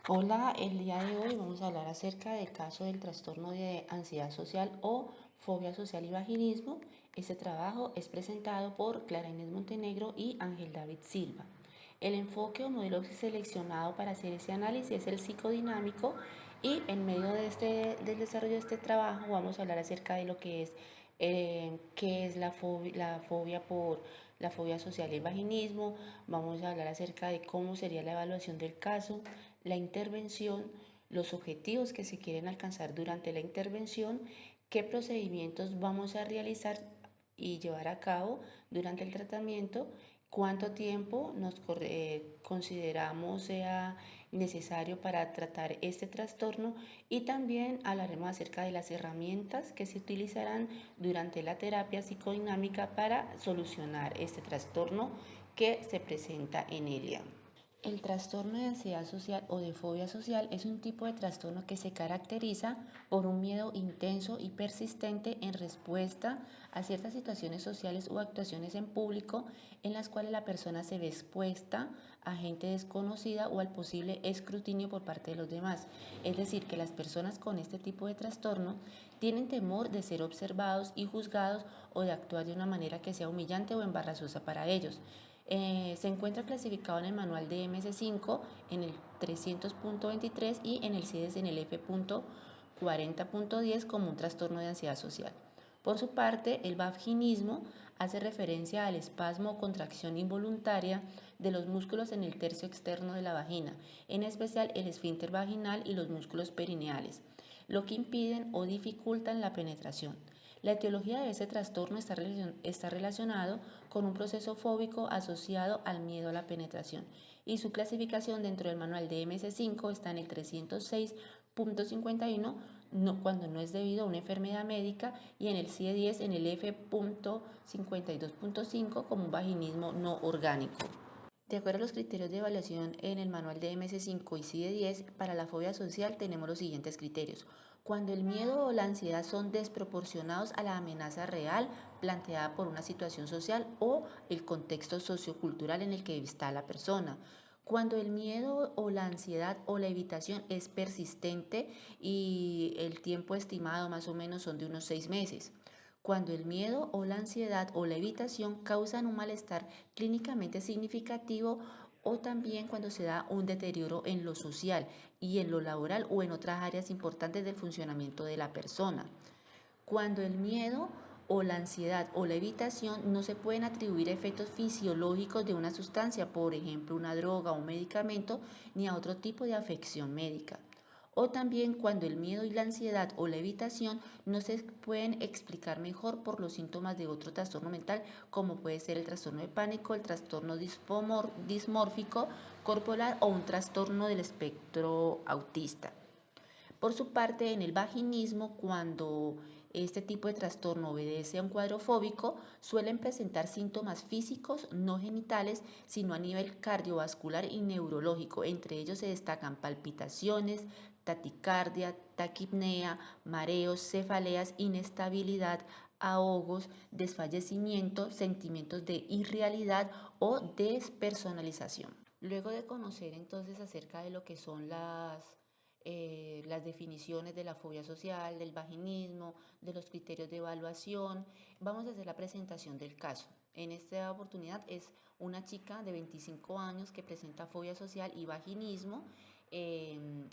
Hola, el día de hoy vamos a hablar acerca del caso del trastorno de ansiedad social o fobia social y vaginismo. Este trabajo es presentado por Clara Inés Montenegro y Ángel David Silva. El enfoque o modelo seleccionado para hacer ese análisis es el psicodinámico y en medio del desarrollo de este trabajo vamos a hablar acerca de lo que es qué es la fobia social y el vaginismo. Vamos a hablar acerca de cómo sería la evaluación del caso, la intervención, los objetivos que se quieren alcanzar durante la intervención, qué procedimientos vamos a realizar y llevar a cabo durante el tratamiento, cuánto tiempo consideramos sea necesario para tratar este trastorno y también hablaremos acerca de las herramientas que se utilizarán durante la terapia psicodinámica para solucionar este trastorno que se presenta en ella. El trastorno de ansiedad social o de fobia social es un tipo de trastorno que se caracteriza por un miedo intenso y persistente en respuesta a ciertas situaciones sociales o actuaciones en público en las cuales la persona se ve expuesta a gente desconocida o al posible escrutinio por parte de los demás. Es decir, que las personas con este tipo de trastorno tienen temor de ser observados y juzgados o de actuar de una manera que sea humillante o embarazosa para ellos. Se encuentra clasificado en el manual de MS5 en el 300.23 y en el CIDES en el F.40.10 como un trastorno de ansiedad social. Por su parte, el vaginismo hace referencia al espasmo o contracción involuntaria de los músculos en el tercio externo de la vagina, en especial el esfínter vaginal y los músculos perineales, lo que impiden o dificultan la penetración. La etiología de ese trastorno está relacionado con un proceso fóbico asociado al miedo a la penetración y su clasificación dentro del manual de MS5 está en el 306.51 cuando no es debido a una enfermedad médica y en el CIE-10 en el F.52.5 como un vaginismo no orgánico. De acuerdo a los criterios de evaluación en el manual de MS5 y CIE-10, para la fobia social tenemos los siguientes criterios. Cuando el miedo o la ansiedad son desproporcionados a la amenaza real planteada por una situación social o el contexto sociocultural en el que está la persona. Cuando el miedo o la ansiedad o la evitación es persistente y el tiempo estimado más o menos son de unos 6 meses. Cuando el miedo o la ansiedad o la evitación causan un malestar clínicamente significativo o también cuando se da un deterioro en lo social y en lo laboral o en otras áreas importantes del funcionamiento de la persona. Cuando el miedo o la ansiedad o la evitación no se pueden atribuir a efectos fisiológicos de una sustancia, por ejemplo una droga o un medicamento, ni a otro tipo de afección médica. O también cuando el miedo y la ansiedad o la evitación no se pueden explicar mejor por los síntomas de otro trastorno mental, como puede ser el trastorno de pánico, el trastorno dismórfico corporal o un trastorno del espectro autista. Por su parte, en el vaginismo, cuando este tipo de trastorno obedece a un cuadro fóbico, suelen presentar síntomas físicos no genitales, sino a nivel cardiovascular y neurológico. Entre ellos se destacan palpitaciones, taticardia, taquipnea, mareos, cefaleas, inestabilidad, ahogos, desfallecimiento, sentimientos de irrealidad o despersonalización. Luego de conocer entonces acerca de lo que son las definiciones de la fobia social, del vaginismo, de los criterios de evaluación, vamos a hacer la presentación del caso. En esta oportunidad es una chica de 25 años que presenta fobia social y vaginismo.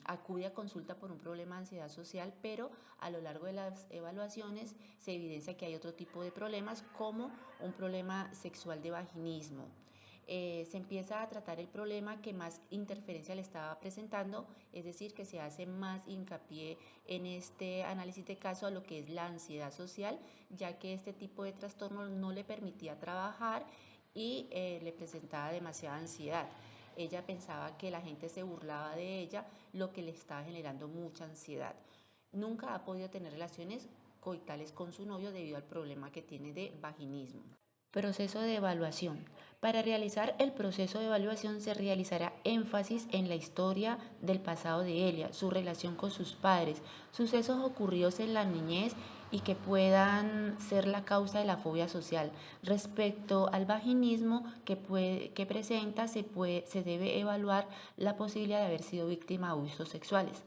Acude a consulta por un problema de ansiedad social, pero a lo largo de las evaluaciones se evidencia que hay otro tipo de problemas como un problema sexual de vaginismo. Se empieza a tratar el problema que más interferencia le estaba presentando, es decir, que se hace más hincapié en este análisis de caso a lo que es la ansiedad social, ya que este tipo de trastorno no le permitía trabajar y le presentaba demasiada ansiedad. Ella pensaba que la gente se burlaba de ella, lo que le estaba generando mucha ansiedad. Nunca ha podido tener relaciones coitales con su novio debido al problema que tiene de vaginismo. Proceso de evaluación. Para realizar el proceso de evaluación se realizará énfasis en la historia del pasado de Elia, su relación con sus padres, sucesos ocurridos en la niñez y que puedan ser la causa de la fobia social. Respecto al vaginismo que presenta, se debe evaluar la posibilidad de haber sido víctima de abusos sexuales.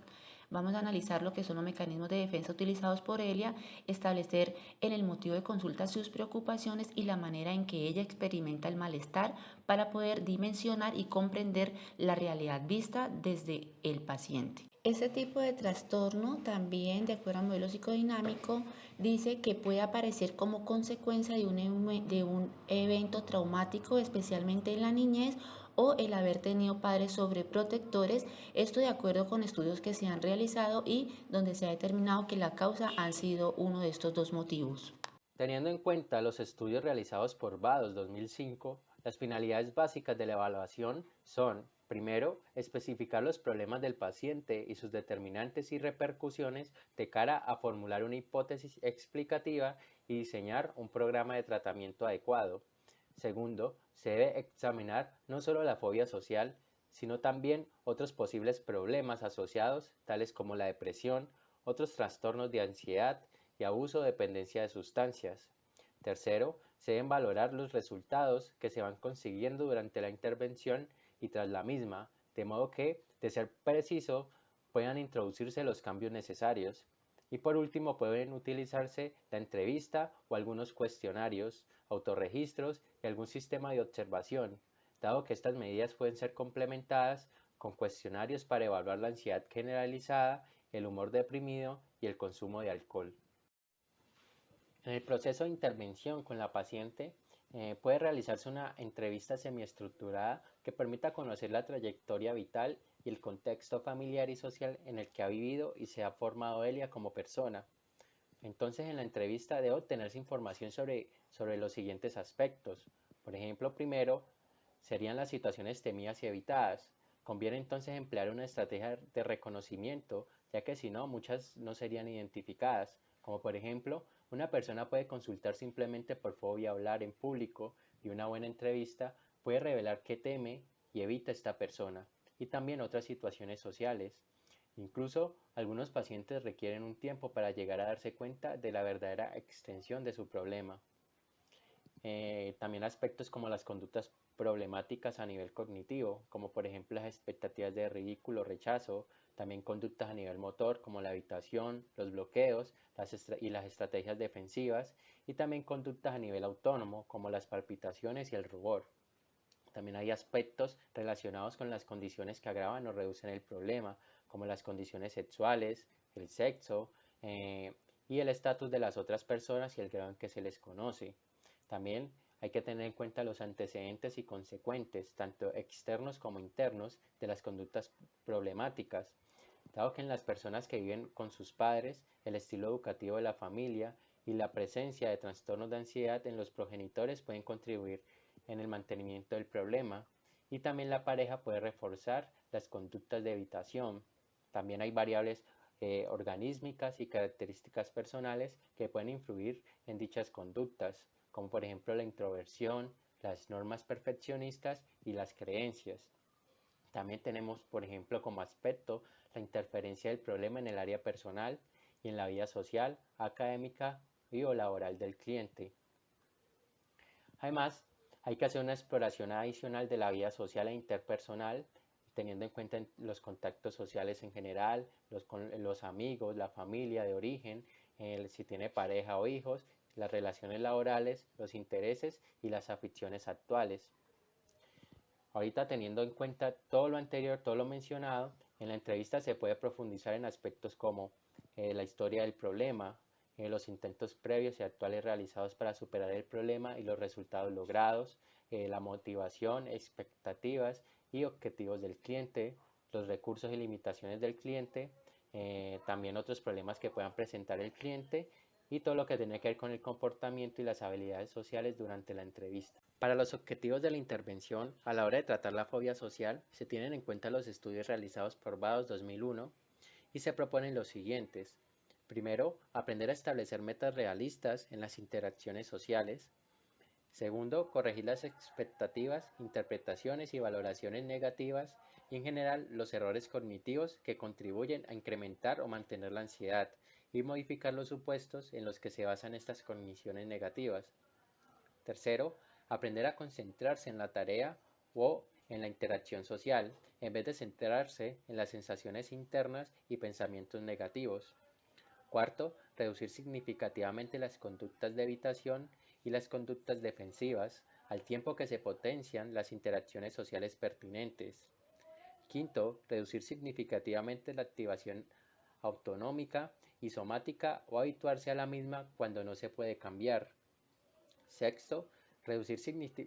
Vamos a analizar lo que son los mecanismos de defensa utilizados por Elia, establecer en el motivo de consulta sus preocupaciones y la manera en que ella experimenta el malestar para poder dimensionar y comprender la realidad vista desde el paciente. Este tipo de trastorno también, de acuerdo al modelo psicodinámico, dice que puede aparecer como consecuencia de un evento traumático, especialmente en la niñez, o el haber tenido padres sobreprotectores, esto de acuerdo con estudios que se han realizado y donde se ha determinado que la causa han sido uno de estos dos motivos. Teniendo en cuenta los estudios realizados por VADOS 2005, las finalidades básicas de la evaluación son, primero, especificar los problemas del paciente y sus determinantes y repercusiones de cara a formular una hipótesis explicativa y diseñar un programa de tratamiento adecuado. Segundo, se debe examinar no solo la fobia social, sino también otros posibles problemas asociados, tales como la depresión, otros trastornos de ansiedad y abuso o dependencia de sustancias. Tercero, se deben valorar los resultados que se van consiguiendo durante la intervención y tras la misma, de modo que, de ser preciso, puedan introducirse los cambios necesarios. Y por último, pueden utilizarse la entrevista o algunos cuestionarios, autorregistros y algún sistema de observación, dado que estas medidas pueden ser complementadas con cuestionarios para evaluar la ansiedad generalizada, el humor deprimido y el consumo de alcohol. En el proceso de intervención con la paciente puede realizarse una entrevista semiestructurada que permita conocer la trayectoria vital y el contexto familiar y social en el que ha vivido y se ha formado Elia como persona. Entonces, en la entrevista debe obtenerse información sobre los siguientes aspectos. Por ejemplo, primero, serían las situaciones temidas y evitadas. Conviene entonces emplear una estrategia de reconocimiento, ya que si no, muchas no serían identificadas, como por ejemplo, una persona puede consultar simplemente por fobia a hablar en público y una buena entrevista puede revelar qué teme y evita esta persona, y también otras situaciones sociales. Incluso algunos pacientes requieren un tiempo para llegar a darse cuenta de la verdadera extensión de su problema. También aspectos como las conductas problemáticas a nivel cognitivo, como por ejemplo las expectativas de ridículo o rechazo, también conductas a nivel motor como la evitación, los bloqueos y las estrategias defensivas, y también conductas a nivel autónomo como las palpitaciones y el rubor. También hay aspectos relacionados con las condiciones que agravan o reducen el problema, como las condiciones sexuales, el sexo y el estatus de las otras personas y el grado en que se les conoce. También hay que tener en cuenta los antecedentes y consecuentes, tanto externos como internos, de las conductas problemáticas, dado que en las personas que viven con sus padres, el estilo educativo de la familia y la presencia de trastornos de ansiedad en los progenitores pueden contribuir en el mantenimiento del problema, y también la pareja puede reforzar las conductas de evitación. También hay variables organísmicas y características personales que pueden influir en dichas conductas, como por ejemplo la introversión, las normas perfeccionistas y las creencias. También tenemos, por ejemplo, como aspecto la interferencia del problema en el área personal y en la vida social, académica y o laboral del cliente. Además, hay que hacer una exploración adicional de la vida social e interpersonal, teniendo en cuenta los contactos sociales en general, con los amigos, la familia de origen, si tiene pareja o hijos, las relaciones laborales, los intereses y las aficiones actuales. Ahorita, teniendo en cuenta todo lo anterior, todo lo mencionado, en la entrevista se puede profundizar en aspectos como la historia del problema, los intentos previos y actuales realizados para superar el problema y los resultados logrados, la motivación, expectativas y objetivos del cliente, los recursos y limitaciones del cliente, también otros problemas que puedan presentar el cliente y todo lo que tiene que ver con el comportamiento y las habilidades sociales durante la entrevista. Para los objetivos de la intervención, a la hora de tratar la fobia social, se tienen en cuenta los estudios realizados por VADOS 2001 y se proponen los siguientes. Primero, aprender a establecer metas realistas en las interacciones sociales. Segundo, corregir las expectativas, interpretaciones y valoraciones negativas y en general los errores cognitivos que contribuyen a incrementar o mantener la ansiedad. y modificar los supuestos en los que se basan estas cogniciones negativas. Tercero, aprender a concentrarse en la tarea o en la interacción social, en vez de centrarse en las sensaciones internas y pensamientos negativos. Cuarto, reducir significativamente las conductas de evitación y las conductas defensivas, al tiempo que se potencian las interacciones sociales pertinentes. Quinto, reducir significativamente la activación autonómica y somática o habituarse a la misma cuando no se puede cambiar. Sexto, reducir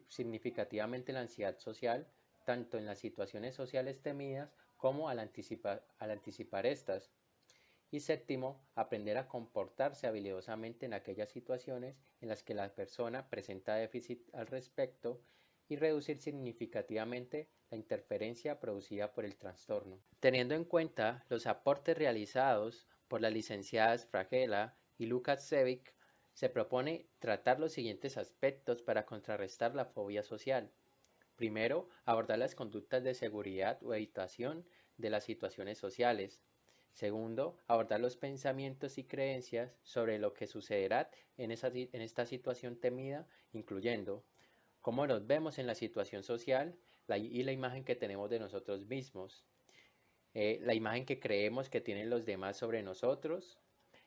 significativamente la ansiedad social, tanto en las situaciones sociales temidas como al anticipar estas. Y séptimo, aprender a comportarse habilidosamente en aquellas situaciones en las que la persona presenta déficit al respecto y reducir significativamente la interferencia producida por el trastorno. Teniendo en cuenta los aportes realizados por las licenciadas Fragela y Lukács-Sevic, se propone tratar los siguientes aspectos para contrarrestar la fobia social. Primero, abordar las conductas de seguridad o evitación de las situaciones sociales. Segundo, abordar los pensamientos y creencias sobre lo que sucederá en esta situación temida, incluyendo cómo nos vemos en la situación social y la imagen que tenemos de nosotros mismos, la imagen que creemos que tienen los demás sobre nosotros,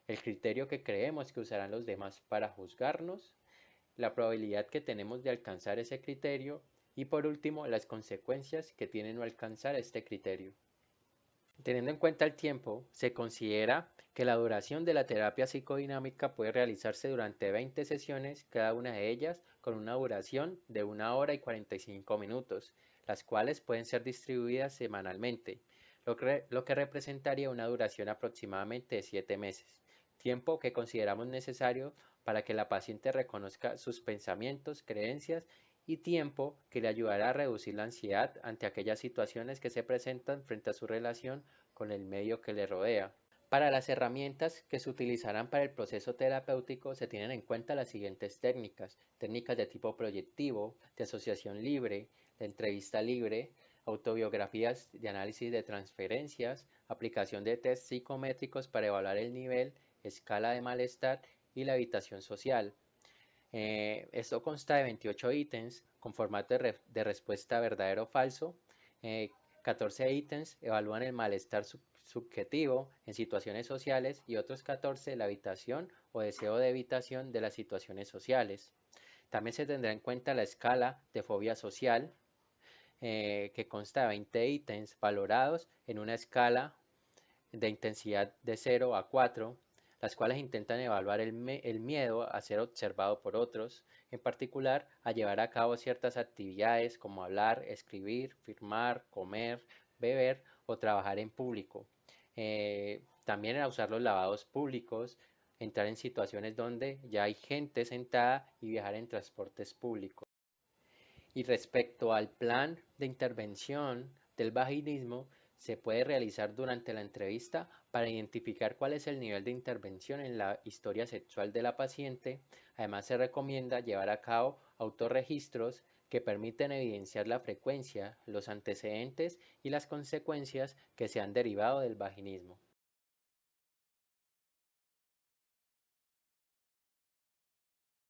el criterio que creemos que usarán los demás para juzgarnos, la probabilidad que tenemos de alcanzar ese criterio y por último las consecuencias que tiene no alcanzar este criterio. Teniendo en cuenta el tiempo, se considera que la duración de la terapia psicodinámica puede realizarse durante 20 sesiones, cada una de ellas con una duración de 1 hora y 45 minutos, las cuales pueden ser distribuidas semanalmente, lo que representaría una duración aproximadamente de 7 meses, tiempo que consideramos necesario para que la paciente reconozca sus pensamientos, creencias y tiempo que le ayudará a reducir la ansiedad ante aquellas situaciones que se presentan frente a su relación con el medio que le rodea. Para las herramientas que se utilizarán para el proceso terapéutico se tienen en cuenta las siguientes técnicas: técnicas de tipo proyectivo, de asociación libre, de entrevista libre, autobiografías de análisis de transferencias, aplicación de test psicométricos para evaluar el nivel, escala de malestar y la evitación social. Esto consta de 28 ítems con formato de respuesta verdadero o falso. 14 ítems evalúan el malestar subjetivo en situaciones sociales y otros 14 la evitación o deseo de evitación de las situaciones sociales. También se tendrá en cuenta la escala de fobia social, que consta de 20 ítems valorados en una escala de intensidad de 0 a 4, las cuales intentan evaluar el miedo a ser observado por otros, en particular a llevar a cabo ciertas actividades como hablar, escribir, firmar, comer, beber o trabajar en público. También a usar los lavados públicos, entrar en situaciones donde ya hay gente sentada y viajar en transportes públicos. Y respecto al plan de intervención del vaginismo, se puede realizar durante la entrevista para identificar cuál es el nivel de intervención en la historia sexual de la paciente. Además, se recomienda llevar a cabo autorregistros que permiten evidenciar la frecuencia, los antecedentes y las consecuencias que se han derivado del vaginismo.